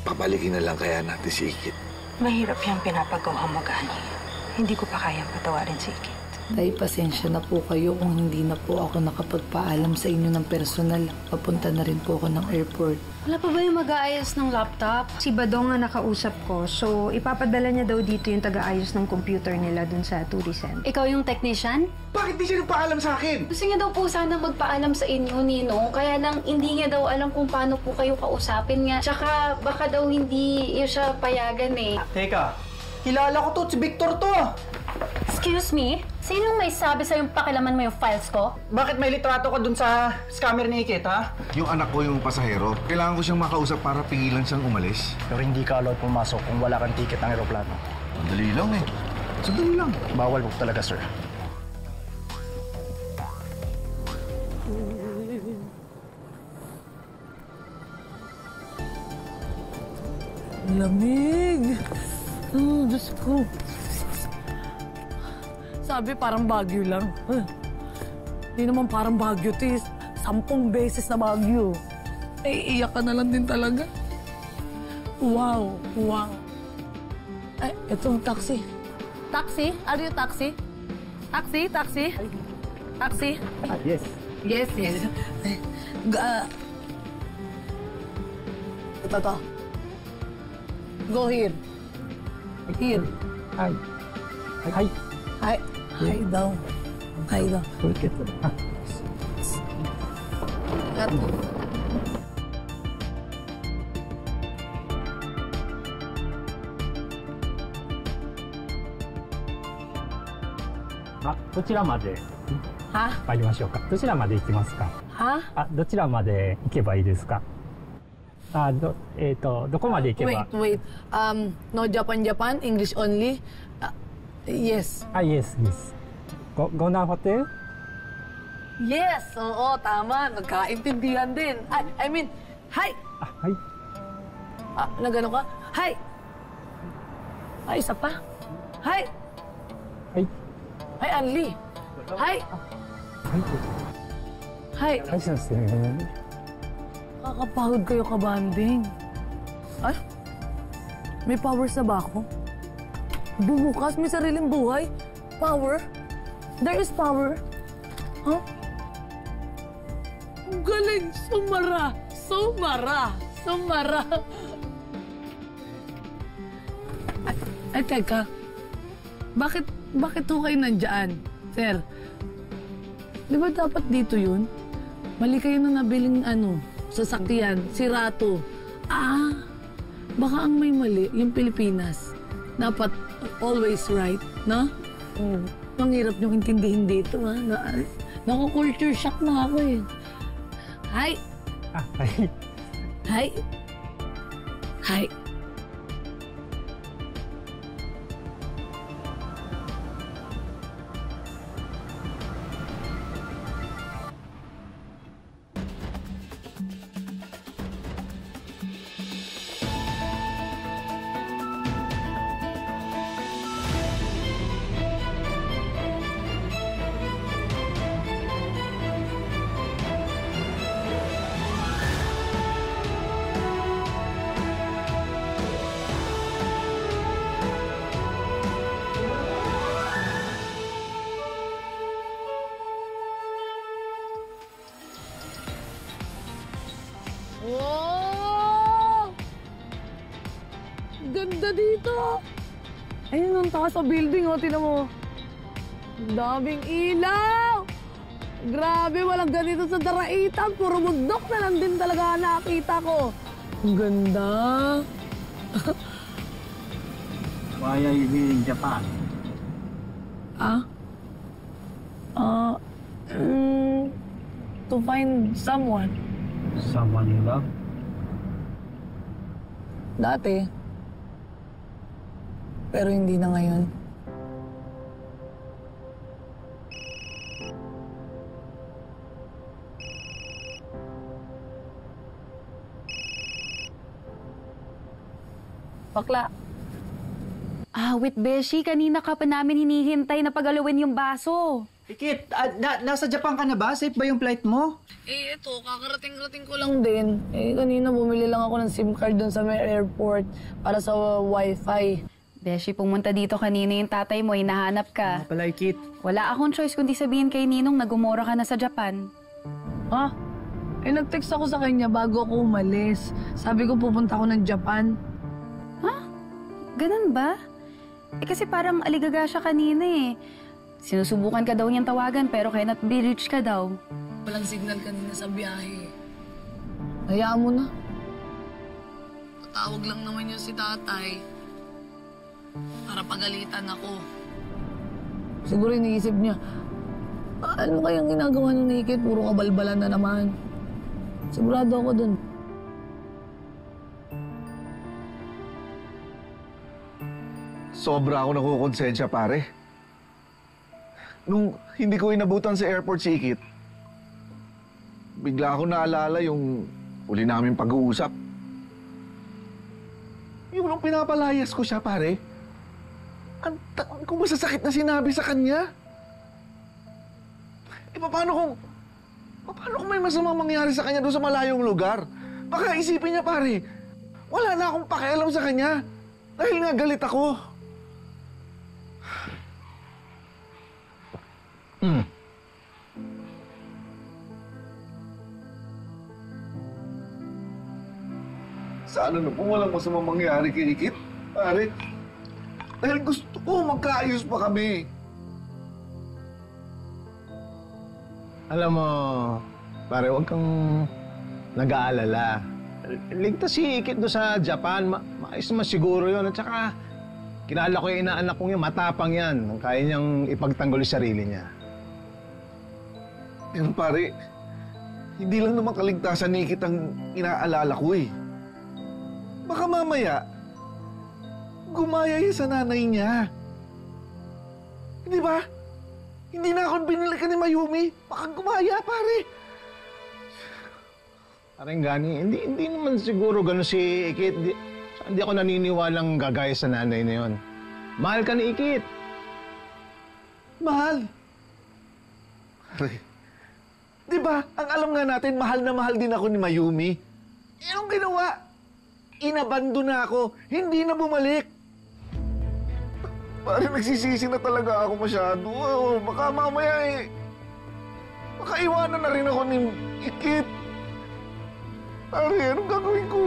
Pabalikin na lang kaya natin si Ikit. Mahirap yung pinapagawa mo, Gani. Hindi ko pa kayang patawarin si Ikit. Tay, pasensya na po kayo kung hindi na po ako nakapagpaalam sa inyo ng personal. Papunta na rin po ako ng airport. Wala pa ba yung mag-aayos ng laptop? Si Badong nga nakausap ko, so ipapadala niya daw dito yung taga-ayos ng computer nila dun sa tourism. Ikaw yung technician? Bakit di siya nagpaalam sa akin? Gusto niya daw po sana magpaalam sa inyo, Ninong. Kaya lang hindi niya daw alam kung paano po kayo kausapin nga. Tsaka baka daw hindi siya payagan eh. Teka, kilala ko to. Si Victor to. Excuse me? Sinong may sabi sa'yo pakilaman mo yung files ko? Bakit may litrato ka dun sa scammer ni Ikit, ha? Yung anak ko yung pasahero. Kailangan ko siyang makausap para pigilan siyang umalis. Pero hindi ka allowed pumasok kung wala kang ticket ng aeroplano. Sandali lang eh. Sandali lang. Bawal po talaga, sir. Lamig! Oh, Diyos ko. Sabi parang Baguio lang. Hindi naman parang Baguio, tis. 10 beses na Baguio. Ay, iyak ka na lang din talaga. Wow, wow. Ay, itong taxi. Taxi? Are you taxi? Taxi, taxi? Taxi? Yes. Yes, yes. Ito. Go here. Here. Hi. Hi. Hi. Hi daw. Hi daw. Okay. Kat.どちらまでは参りましょうか。どちらまで行きますか。はどちらまで行けばいいですか。どこまで行けば。Wait. No Japan, English only. Yes. Yes. Gona Hotel? Yes! Oo, tama. Nagkaintindihan din. I mean, hi! Hi. Nagano ka? Hi! Ay, isa pa. Hi! Hi. Hi, Anli. Hi! Hi! Hi, sensei. Kakapagod kayo kabanding. Ay, may powers na ba ako? Bumukas, may sariling buhay. Power? There is power. Huh? Ang galing! Sumara! Ay, teka. Bakit ho kayo nandyan, sir? Di ba dapat dito yun? Mali kayo na nabiling sasakyan, si Rato. Baka ang may mali, yung Pilipinas. Dapat always right, no? Ang hirap niyong intindihin dito, ha? Naku-culture shock na ako, eh. Hi! Hi. Hi! Hi! Wow! Ganda dito! Ayun ang taas sa building, oh. Tinan mo. Daming ilaw! Grabe, walang ganito sa Daraitan. Puro bundok na lang din talaga nakita ko. Ang ganda. Why are you here in Japan? To find someone. Someone you love? Dati. Pero hindi na ngayon. Bakla. Wait, Beshi. Kanina ka pa namin hinihintay na pagalawin yung baso. Ikit, nasa Japan ka na ba? Safe ba yung flight mo? Eh, ito, kakarating-rating ko lang din. Eh, kanina bumili lang ako ng SIM card doon sa may airport para sa wifi. Beshi, pumunta dito kanina yung tatay mo, hinahanap ka. Pala, Ikit. Wala akong choice kundi sabihin kay Ninong na gumora ka na sa Japan. Ha? Eh, nag-text ako sa kanya bago ako umalis. Sabi ko pupunta ako ng Japan. Ha? Ganun ba? Eh kasi parang aligaga siya kanina eh. Sinusubukan ka daw niyang tawagan pero cannot be reached ka daw. Walang signal kanina sa biyahe. Hayaan mo na. Tawag lang naman yun si tatay. Para pagalitan ako. Siguro iniisip niya, ano kayang ginagawa ng Nikit? Puro kabalbalan na naman. Sigurado ako dun. Sobra ako nakukonsensya, pare. Nung hindi ko inabutan sa airport si Ikit, bigla ako naalala yung uli naming pag-uusap. Yung nung pinapalayas ko siya, pare, kung masasakit na sinabi sa kanya. Eh, paano kung may masamang mangyari sa kanya doon sa malayong lugar? Baka isipin niya, pare, wala na akong pakialam sa kanya dahil nga galit ako. Sana na po walang masamang mangyari kay Ikit, pare. Dahil gusto ko magkaayos pa kami. Alam mo, pare, huwag kang nag-aalala. Ligtas si Ikit doon sa Japan. Maayos naman siguro yun. At saka, kilala ko yung inaanak kong yun. Matapang yan. Kaya niyang ipagtanggol yung sarili niya. Pero pare, hindi lang naman kaligtasan ni Ikit ang inaalala ko eh. Baka mamaya, gumaya yun sa nanay niya. Hindi ba? Hindi na ako binilikan ni Mayumi. Baka gumaya, pare. Parang gani, hindi naman siguro gano'n si Ikit. Hindi ako naniniwalang gagaya sa nanay na yun. Mahal ka ni Ikit. Mahal? Pare, di ba, ang alam nga natin, mahal na mahal din ako ni Mayumi. Eh, anong ginawa? Inabando na ako, hindi na bumalik. Parang nagsisisi na talaga ako masyado. Oh, baka mamaya eh, baka iwanan na rin ako ni Ikit. Pare, anong gagawin ko?